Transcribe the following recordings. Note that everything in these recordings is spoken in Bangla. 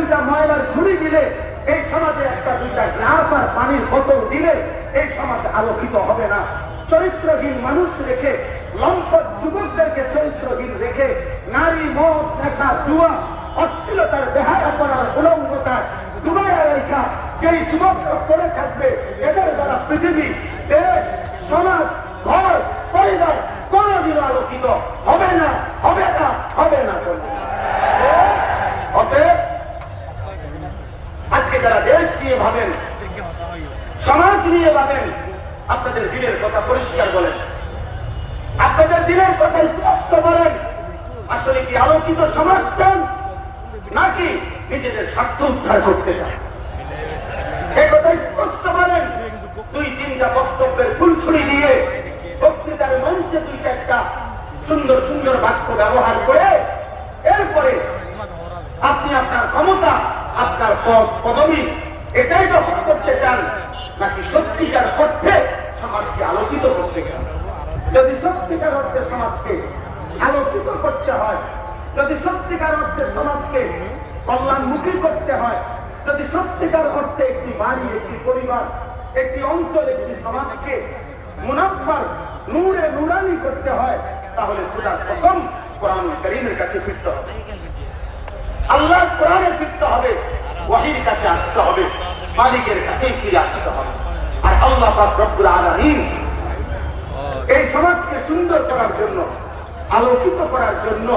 দুইটা ময়লার ঝুড়ি দিলে, এই সমাজে একটা দুইটা গ্লাস আর পানির বোতল দিলে এই সমাজ আলোকিত হবে না। চরিত্রহীন মানুষ রেখে, লম্পট যুবকদেরকে চরিত্রহীন রেখে, নারী, মদ, নেশা, জুয়া, অশ্লীলতার বেহায়া করার উলঙ্গতায় ডুবাইয়া রেখা যেই যুবকরা পড়ে থাকবে, এদের দ্বারা পৃথিবী, দেশ, সমাজ, ঘর, পরিবার কোনদিনও আলোকিত হবে না, হবে না, হবে না। অতএব আজকে যারা দেশ নিয়ে ভাবেন, সমাজ নিয়ে ভাবেন, আপনাদের দিলের কথা পরিষ্কার বলেন, আপনাদের দিলের কথা স্পষ্ট বলেন। আসলে কি আলোকিত সমাজ চান, নাকি নিজেদের স্বার্থ উদ্ধার করতে চান? এই কথা স্পষ্ট বলেন। দুই তিনটা বক্তব্যের ফুলছুরি দিয়ে, বক্তৃতার মঞ্চে দুই চারটা সুন্দর সুন্দর বাক্য ব্যবহার করে এরপরে আপনি আপনার ক্ষমতা, আপনার পদ পদবী এটাই দখল করতে চান, নাকি সত্যিকার অর্থে সমাজকে আলোকিত করতে চান? যদি সত্যিকার অর্থে সমাজকে আলোকিত করতে হয়, যদি সত্যিকার অর্থে সমাজকে কল্যাণমুখী করতে হয়, যদি সত্যিকার অর্থে একটি বাড়ি, একটি পরিবার, একটি অঞ্চল, একটি সমাজকে মুনাফফার নূরে নুরানি করতে হয়, তাহলে খোদার কসম কোরআন কারীমের কাছে ফিরতে হবে, আল্লাহর কোরআনে ফিরতে হবে, ওয়াহির কাছে আসতে হবে, মালিকের কাছেই ফিরে আসতে হবে। আর আল্লাহ পাক রব্বুল আলামিন এই সমাজকে সুন্দর করার জন্য, আলোকিত করার জন্য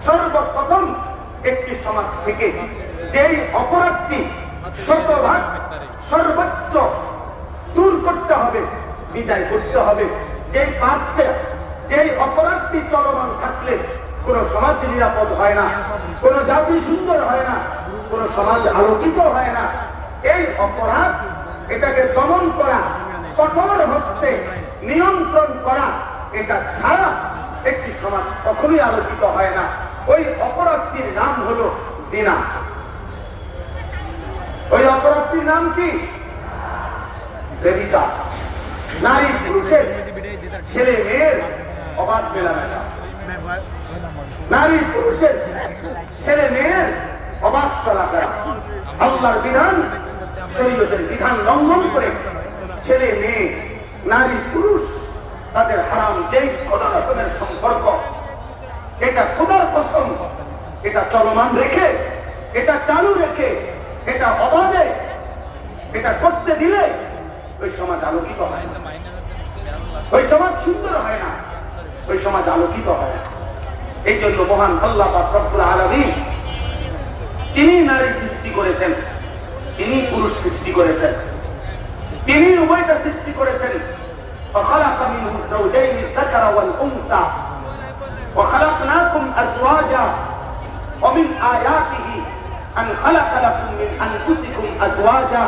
সর্বপ্রথম একটি সমাজ থেকে যেই অপরাধটি শতভাগ সর্বোচ্চ দূর করতে হবে, বিদায় করতে হবে, যেই পাপকে, যেই অপরাধটি চলমান থাকলে কোন সমাজ নিরাপদ হয় না, কোন জাতি সুন্দর হয় না, কোন সমাজ আলোকিত হয় না, এই অপরাধ, এটাকে দমন করা, কঠোর হস্তে নিয়ন্ত্রণ করা, এটা ছাড়া একটি সমাজ কখনোই আলোকিত হয় না। ওই অপরাধটির নাম হলো জিনা। ওই অপরাধটির নাম কি? ব্যভিচার। নারী পুরুষের, ছেলে মেয়ের অবাধ মেলামেশা, নারী পুরুষের, ছেলে মেয়ের অবাধ চলাফেরা, আল্লাহর বিধান, শরীয়তের বিধান লঙ্ঘন করে ছেলে মেয়ে, নারী পুরুষ তাদের হারাম যেই রকমের সম্পর্ক, এটা খোদার কসম, এটা চলমান রেখে, এটা চালু রেখে, এটা অবাধে এটা করতে দিলে ওই সমাজ আলোকিত হয় না, ওই সমাজ সুন্দর হয় না, ওই সমাজ আলোকিত হয় না। এই জন্য মহান আল্লাহ পাক রব্বুল আলামিন তিনি নারী সৃষ্টি করেছেন, তিনি পুরুষ সৃষ্টি করেছেন, তিনি উভয়টা সৃষ্টি করেছেন। فخلق منه الزوجين الذكر والأنثى وخلقناكم أزواجا ومن آياته أن خلق لكم من أنفسكم أزواجا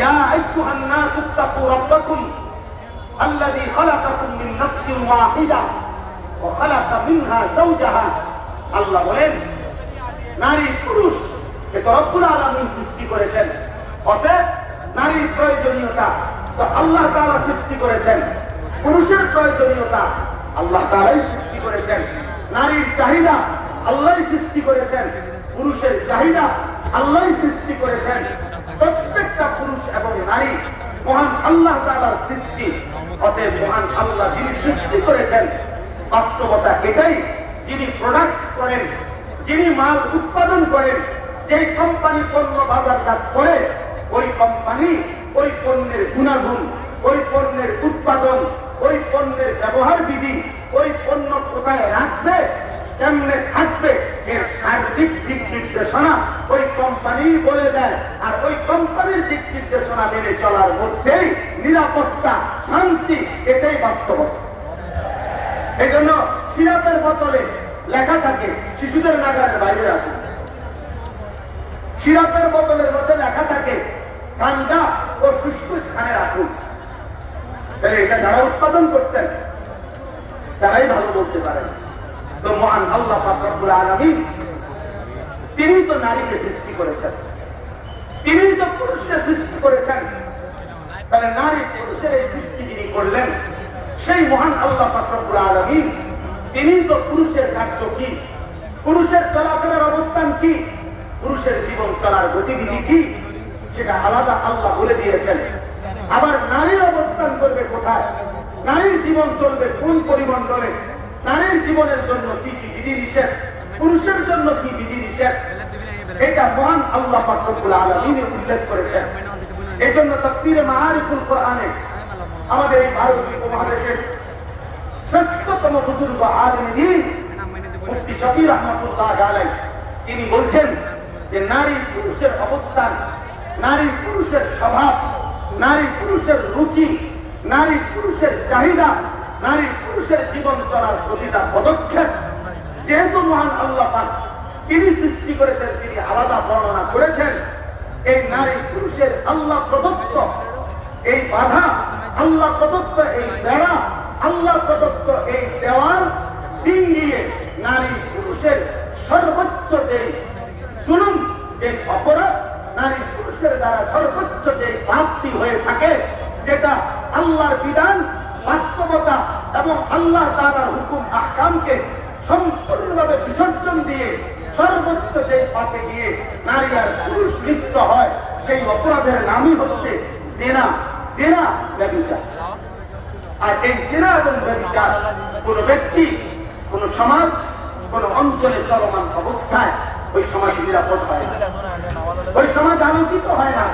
يا أيها الناس اتقوا ربكم الذي خلقكم من نفس واحدة وخلق منها زوجها। আল্লাহ বলেন নারী পুরুষ এটা রব্বুল আলামিন সৃষ্টি করেছেন। অতএব নারীর প্রয়োজনীয়তা তো আল্লাহ তাআলা সৃষ্টি করেছেন, পুরুষের প্রয়োজনীয়তা আল্লাহ তাআলাই সৃষ্টি করেছেন, নারীর চাহিদা আল্লাহই সৃষ্টি করেছেন, পুরুষের চাহিদা আল্লাহই সৃষ্টি করেছেন। প্রত্যেকটা পুরুষ এবং নারী মহান আল্লাহ তাআলার সৃষ্টি। অতএব মহান আল্লাহ যিনি সৃষ্টি করেছেন, বাস্তবতা এটাই, যিনি প্রোডাক্ট করেন, যিনি মাল উৎপাদন করেন, যেই কোম্পানি পণ্য বাজারজাত করে, ওই কোম্পানি ওই পণ্যের গুণাগুণ, ওই পণ্যের উৎপাদন, ওই পণ্যের ব্যবহার বিধি, ওই পণ্য কোথায় রাখবে, কেমনে থাকবে, এর সার্বিক দিক নির্দেশনা ওই কোম্পানি বলে দেয়। আর ওই কোম্পানির দিক নির্দেশনা মেনে চলার মধ্যেই নিরাপত্তা, শান্তি, এটাই বাস্তবতা। এই জন্য সিরাপের বোতলে লেখা থাকে শিশুদের নাগালের বাইরে রাখুন, সিরাপের বোতলের মধ্যে লেখা থাকে ঠান্ডা ও ফুসফুস খানে রাখুন। তাহলে এটা যারা উৎপাদন করতেন তারাই ভালো বলতে পারেন। তো মহান আল্লাহ পাক রব্বুল আলামিন তিনি তো নারীকে সৃষ্টি করেছেন, তিনি তো পুরুষকে সৃষ্টি করেছেন। তাহলে নারী পুরুষের এই সৃষ্টি যিনি করলেন, সেই মহান আল্লাহ পাক রব্বুল আলামিন তিনি তো পুরুষের কার্য কি, পুরুষের চলাফেরার অবস্থান কি, পুরুষের জীবন চলার গতিবিধি কি সেটা আলাদা আল্লাহ বলে দিয়েছেন। আবার নারীর অবস্থান করবে কোথায়, নারীর জীবন চলবে কোন পরিমণ্ডলে, নারীর জীবনের জন্য কি কি বিধিনিষেধ, পুরুষের জন্য কি বিধিনিষেধ, এটা মহান আল্লাহ পাক রব্বুল আলামিন উল্লেখ করেছেন। এই জন্য তাফসীরে মাআরিফুল কোরআনে আমাদের এই ভারতীয় উপমহাদেশের শ্রেষ্ঠতম বুজুর্গ আলেম দ্বীন মুফতি শফি রহমাতুল্লাহ আলাইহি তিনি বলছেন যে নারী পুরুষের অবস্থান, নারী পুরুষের স্বভাব, নারী পুরুষের রুচি, নারী পুরুষের চাহিদা, নারী পুরুষের জীবন চলার প্রতিটা পদক্ষেপ যেহেতু মহান আল্লাহ পাক তিনি সৃষ্টি করেছেন, তিনি আলাদা বর্ণনা করেছেন। এই নারী পুরুষের আল্লাহ প্রদত্ত এই বাধা, আল্লাহ প্রদত্ত এই বেড়া, আল্লাহ প্রদত্ত এই দেওয়াল ডিঙ্গিয়ে নারী পুরুষের সর্বোচ্চ যে জুলুম, যে অপরাধ, নারী পুরুষের দ্বারা সর্বোচ্চ যে প্রাপ্তি হয়ে থাকে, যেটা আল্লাহর বিধান, বাস্তবতা এবং আল্লাহ তাআলার হুকুম আহকামকে সম্পূর্ণভাবে বিসর্জন দিয়ে সর্বোচ্চ যে পাপে গিয়ে নারী আর পুরুষ লিপ্ত হয়, সেই অপরাধের নামই হচ্ছে জিনা, জিনা, ব্যভিচার। আর এই জিনা এবং ব্যভিচার কোন ব্যক্তি, কোন সমাজ, কোন অঞ্চলে চলমান অবস্থায় ওই সমাজ নিরাপদ হয় না, ওই সমাজ আলোকিত হয় না,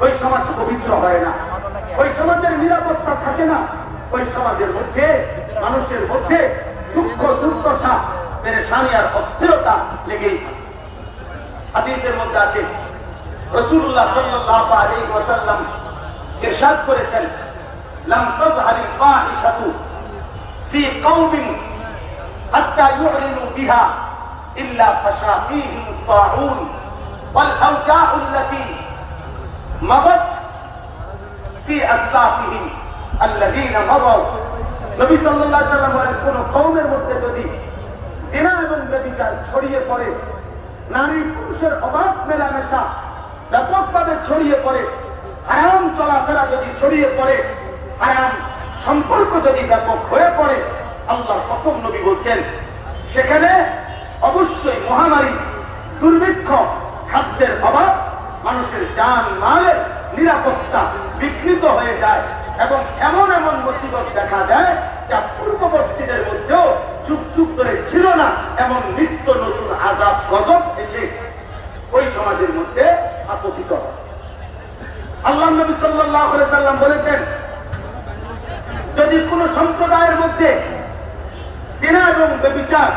ওই সমাজ পবিত্র হয় না, ওই সমাজের নিরাপত্তা থাকে না, ওই সমাজের মধ্যে মানুষের মধ্যে দুঃখ, দুর্দশা, পেরেশানি আর অস্থিরতা লেগেই থাকে। হাদিসের মধ্যে আছে রাসূলুল্লাহ সাল্লাল্লাহু আলাইহি ওয়াসাল্লাম ইরশাদ করেছেন, লাম তাযহারিল ফাহিশাতু ফি কওমিন হাত্তা ইউ'লিনু বিহা ইল্লা ফাশা ফীহিম তাউন ওয়াল আওজা'উ আল্লাতী মাদাত ফি আসলাফিহিম আল্লাযীনা মাদাউ। নবী সাল্লাল্লাহু আলাইহি ওয়াসাল্লাম বলেন, কোন কওমের মধ্যে যদি জিনা এবং ব্যভিচার ছড়িয়ে পড়ে, নারী পুরুষের অবাধ মেলামেশা ব্যাপকভাবে ছড়িয়ে পড়ে, হারাম চলাফেরা যদি ছড়িয়ে পড়ে, হারাম সম্পর্ক যদি ব্যাপক হয়ে পড়ে, আল্লাহর কসম নবী বলছেন সেখানে অবশ্যই মহামারী, দুর্ভিক্ষ, খাদ্যের অভাব, মানুষের জান মালের নিরাপত্তা বিঘ্নিত হয়ে যায় এবং এমন এমন মুসিবত দেখা যায় যা পূর্ববর্তীদের মধ্যেও যুগ যুগ ধরে ছিল না, এমন নিত্য নতুন আযাব গজব এসে ওই সমাজের মধ্যে আপতিত হয়। আল্লাহ নবী সাল্লাল্লাহু আলাইহি ওয়াসাল্লাম বলেছেন, যদি কোন সম্প্রদায়ের মধ্যে জিনা এবং ব্যভিচার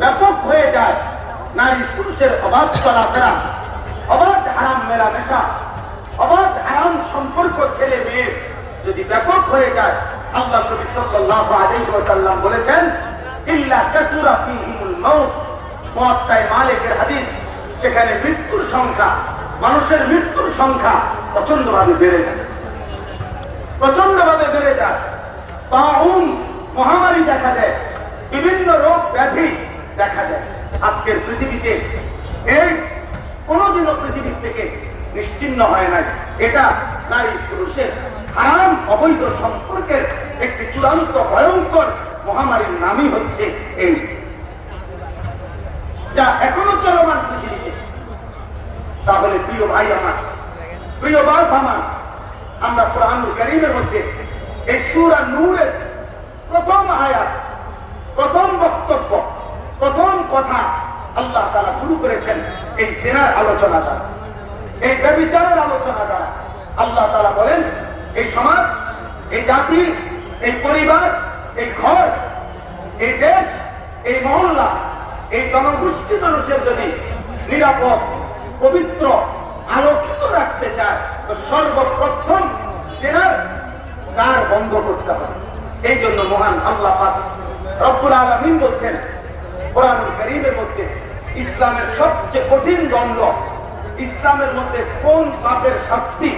ব্যাপক হয়ে যায়, নারী পুরুষের অবাধ চলাফেরা, অবাধ হারাম মেলামেশা, অবাধ হারাম সম্পর্ক ছেলে মেয়ে যদি ব্যাপক হয়ে যায়, আল্লাহ নবী সাল্লাল্লাহু আলাইহি ওয়াসাল্লাম বলেছেন, ইল্লা কাসুরা ফীহিমুল মাউত। মুয়াত্তা মালিকের হাদিস, সেখানে মৃত্যুর সংখ্যা, মানুষের মৃত্যুর সংখ্যা প্রচন্ডভাবে বেড়ে যায়, প্রচন্ডভাবে বেড়ে যায়। তাউন মহামারী দেখা যায়, বিভিন্ন রোগ ব্যাধি দেখা যায়। আজকের পৃথিবীতে এইডস কোনদিনও পৃথিবীর থেকে নিশ্চিহ্ন হয় নাই। এটা নারী পুরুষের হারাম অবৈধ সম্পর্কের একটি চূড়ান্ত ভয়ঙ্কর মহামারীর নামই হচ্ছে এইডস, যা এখনো চলমান পৃথিবীতে। তাহলে প্রিয় ভাই আমার, প্রিয় বাপ আমার, আমরা কোরআনুল কারীমের মধ্যে এই সূরা নূরের প্রথম আয়াত, প্রথম বক্তব্য, প্রথম কথা আল্লাহ তাআলা শুরু করেছেন এই জিনার আলোচনা দ্বারা, এই ব্যভিচারের আলোচনা দ্বারা। আল্লাহ তাআলা বলেন, এই সমাজ, এই জাতি, এই পরিবার, এই ঘর, এই দেশ, এই মহল্লা, এই জনগোষ্ঠী মানুষের যদি নিরাপদ, পবিত্র, আলোকিত রাখতে চায়, তো সর্বপ্রথম জিনার দ্বার বন্ধ করতে হবে। এই জন্য মহান আল্লাহ পাক রব্বুল আলামিন বলছেন কোরআনুল কারীমের মধ্যে, ইসলামের সবচেয়ে কঠিন দণ্ড, ইসলামের মধ্যে কোন পাপের শাস্তি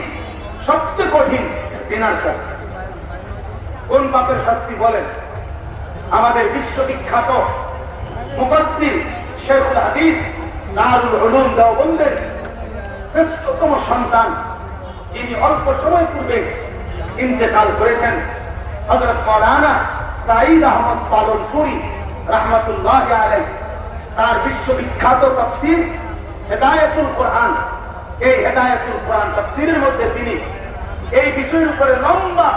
সবচেয়ে কঠিন? জিনার শাস্তি। কোন পাপের শাস্তি বলেন? আমাদের বিশ্ববিখ্যাত মুফাসসির শেখুল হাদিস দারুল উলুম দেওবন্দের শ্রেষ্ঠতম সন্তান, যিনি অল্প সময় পূর্বে ইন্তেকাল করেছেন, হযরত মাওলানা সাঈদ আহমদ পালনপুরি রাহমাতুল্লাহি আলাইহি, তার বিশ্ববিখ্যাত তাফসীর হেদায়েতুল কোরআন, এই হেদায়েতুল কোরআন তাফসীরের মধ্যে তিনি এই বিষয়ের উপরে লম্বা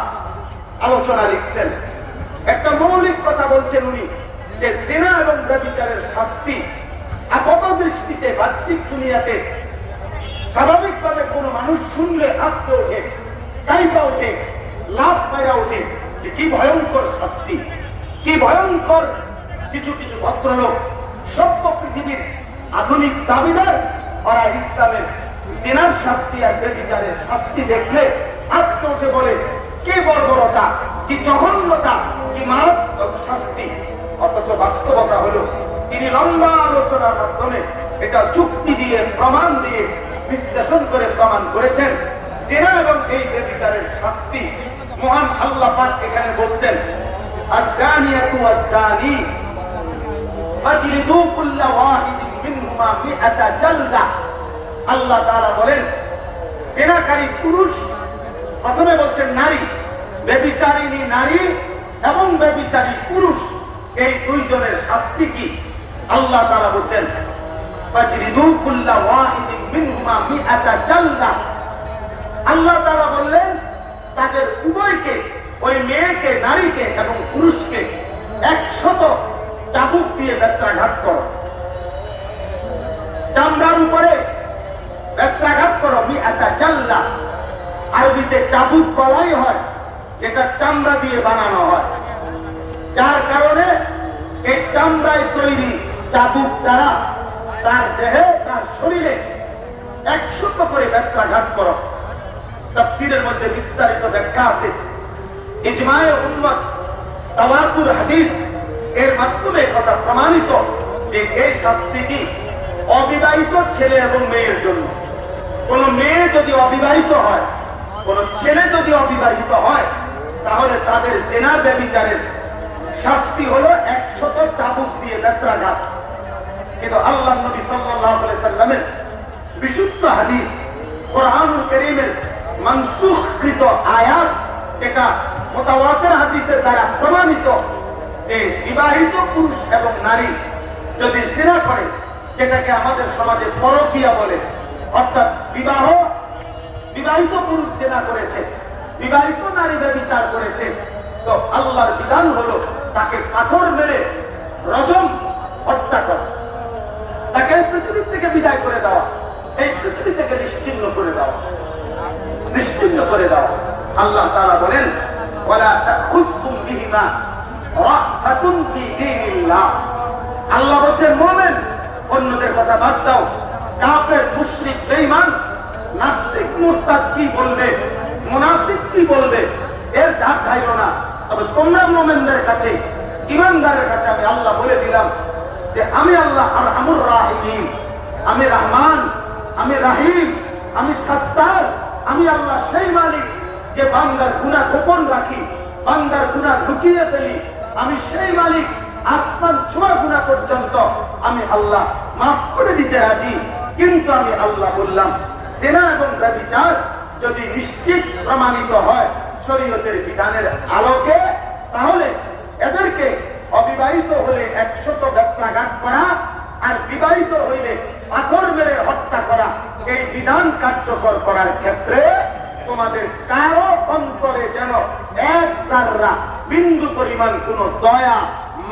আলোচনা লিখছেন। একটা মৌলিক কথা বলছেন উনি, যে জিনা এবং ব্যভিচারের শাস্তি আপাত দৃষ্টিতে বাহ্যিক দুনিয়াতে স্বাভাবিকভাবে কোন মানুষ শুনলে আঁতকে ওঠে, কাইপা ওঠে, লাভ পাইয়া ওঠে, যে কি ভয়ঙ্কর শাস্তি, কি ভয়ঙ্কর। কিছু কিছু ভদ্রলোক সভ্য পৃথিবীর আধুনিক দাবিদার, ওরা ইসলামের জিনার শাস্তি আর ব্যভিচারের শাস্তি দেখলে আঁতকে ওঠে, বলে কি বর্বরতা, কি জঘন্যতা, কি মারাত্মক শাস্তি। অথচ বাস্তবতা হলো তিনি লম্বা আলোচনার মাধ্যমে এটা যুক্তি দিয়ে, প্রমাণ দিয়ে, বিশ্লেষণ করে প্রমাণ করেছেন জিনা এবং এই ব্যভিচারের শাস্তি মহান আল্লাহ পাক এখানে বলছেন, আয-যানিয়াতু ওয়াজ-যানি ফাজলিদু কুল্লা ওয়াহিদিন মিনহুমা মিআতা জালদা। আল্লাহ তাআলা বলেন জিনাকারী পুরুষ, প্রথমে বলছেন নারী, ব্যভিচারিণী নারী এবং ব্যভিচারী পুরুষ, এই দুইজনের শাস্তি কি? আল্লাহ তাআলা বলছেন ফাজলিদু কুল্লা ওয়াহিদিন মিনহুমা মিআতা জালদা। আল্লাহ তাআলা বললেন তাদের উভয়কে, ওই মেয়েকে, নারীকে এবং পুরুষকে 100 চাবুক দিয়ে বেত্রাঘাত করো, চামড়ার উপরে বেত্রাঘাত করো। মিআতা জালদা, আরবিতে চাবুক বলাই হয়, যেটা চামড়া দিয়ে বানানো হয়, যার কারণে এই চামড়ায় তৈরি চাবুক দ্বারা তার দেহে, তার শরীরে 100 করে বেত্রাঘাত করো। তাফসীরের মধ্যে বিস্তারিত ব্যাখ্যা আছে। ইজমায়ে উম্মত, তাওয়াতুর হাদিস এর মাধ্যমে কথা প্রমাণিত যে এই শাস্তিটি অবিবাহিত ছেলে এবং মেয়ের জন্য। কোন মেয়ে যদি অবিবাহিত হয়, কোন ছেলে যদি অবিবাহিত হয়, তাহলে তাদের জিনা ব্যভিচারের শাস্তি হলো 100 চাবুক দিয়ে বেত্রাঘাত। কিন্তু আল্লাহ নবী সাল্লাল্লাহু আলাইহি সাল্লামের বিশুদ্ধ হাদিস, কোরআনুল কারীমের মানসুখকৃত আয়াত, এটা মুতাওয়াতির হাদিসের দ্বারা প্রমাণিত যে বিবাহিত পুরুষ এবং নারী যদি জিনা করে, যেটাকে আমাদের সমাজে পরকীয়া বলে, অর্থাৎ বিবাহিত পুরুষ জিনা করেছে, বিবাহিত নারী ব্যভিচার করেছে, তো আল্লাহর বিধান হলো তাকে পাথর মেরে রজম, হত্যা করা, তাকে পৃথিবী থেকে বিদায় করে দেওয়া, এই পৃথিবী থেকে নিশ্চিহ্ন করে দেওয়া, নিশ্চিহ্ন করে দেওয়া। আল্লাহ তাআলা বলেন ওয়ালা তাখুযকুম বিহিমা রাহফাতুন ফি দীনিল্লাহ। আল্লাহ বলেন মুমিন, অন্যদের কথা বাদ দাও, কাফের, মুশরিক, বেঈমান, নাস্তিক, মুরতাদ কি বলবে, মুনাফিক কি বলবে, এর ধার ধাইরো না। তবে তোমরা মুমিনদের কাছে, ঈমানদারের কাছে আমি আল্লাহ বলে দিলাম যে আমি আল্লাহ আরহামুর রাহিমিন, আমি রহমান, আমি রাহিম, আমি সত্তার, আমি আল্লাহ সেই মালিক যে বান্দার গুনাহ গোপন রাখি, বান্দার গুনাহ লুকিয়ে ফেলি। আমি সেই মালিক, আসমান ছোঁয়া গুনাহ পর্যন্ত আমি আল্লাহ মাফ করে দিতে রাজি। কিন্তু আমি আল্লাহ বললাম জিনা এবং ব্যভিচার যদি নিশ্চিত প্রমাণিত হয় শরীয়তের বিধানের আলোকে, তাহলে এদেরকে অবিবাহিত হলে 100 বেত্রাঘাত করা আর বিবাহিত হইলে পাথর মেরে হত্যা করা, এই বিধান কার্যকর করার ক্ষেত্রে তোমাদের কারো অন্তরে যেন এক জাররা বিন্দু পরিমাণ কোন দয়া,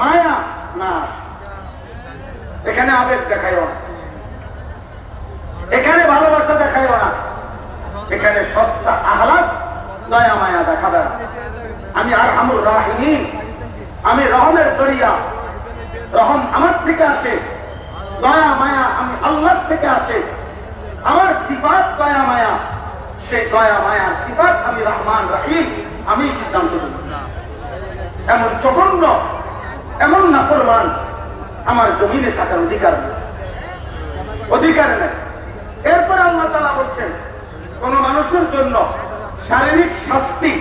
মায়া না আসে। এখানে আবেগ দেখাইও না, এখানে ভালোবাসা দেখাইও না, এখানে সস্তা আহ্লাদ, দয়া মায়া দেখাবে না। আমি আরহামুর রাহিমিন, আমি রহমের দরিয়া, রহম আমার থেকে আসে, দয়া মায়া আমি আল্লাহর থেকে আসে। আমার সিফাত দয়া মায়া, সেই দয়া মায়া সিফাত আমি রহমান রহিম, আমি সিদ্ধান্ত নেব। এমন জঘন্য, এমন নাফরমান আমার জমিনে থাকার অধিকার নেই, অধিকার নেই। এরপরে আল্লাহ তাআলা বলছেন কোন মানুষের জন্য শারীরিক শাস্তি,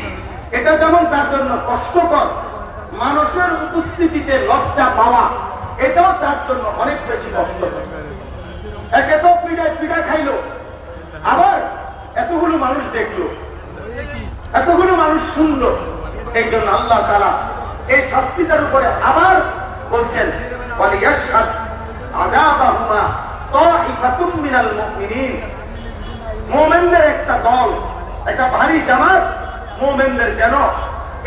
এটা যেমন তার জন্য কষ্টকর, মানুষের উপস্থিতিতে লজ্জা পাওয়া এটাও তার জন্য অনেক বেশি কষ্টকর। একে তো পিড়া খাইলো, আবার এতগুলো মানুষ দেখলো, এতগুলো মানুষ শুনলো। এই জন্য আল্লাহ তাআলা এই শাস্তিটার উপরে আবার বলছেন ওয়ালিয়াশহাদ আযাবাহুমা তাইফাতুম মিনাল মুমিনিন, মুমিনদের একটা দল, একটা ভারী জামাত মুমিনদের যেন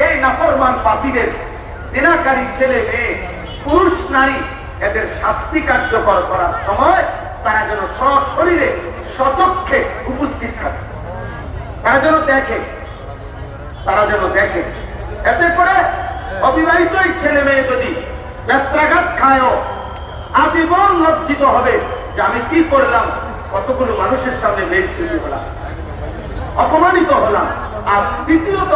এই নাফরমান পাপীদের, জিনাকারী ছেলে মেয়ে, পুরুষ নারী, এদের শাস্তি কার্যকর করার সময় তারা যেন সশরীরে সচক্ষে উপস্থিত থাকে, তারা যেন দেখে, তারা যেন দেখে। এতে করে অবিবাহিত ছেলে মেয়ে যদি ব্যত্রাঘাত খায়ও আজীবন লজ্জিত হবে যে আমি কি করলাম, কতগুলো মানুষের সামনে বেইজ্জতি হলাম, অপমানিত হলাম। আর দ্বিতীয়ত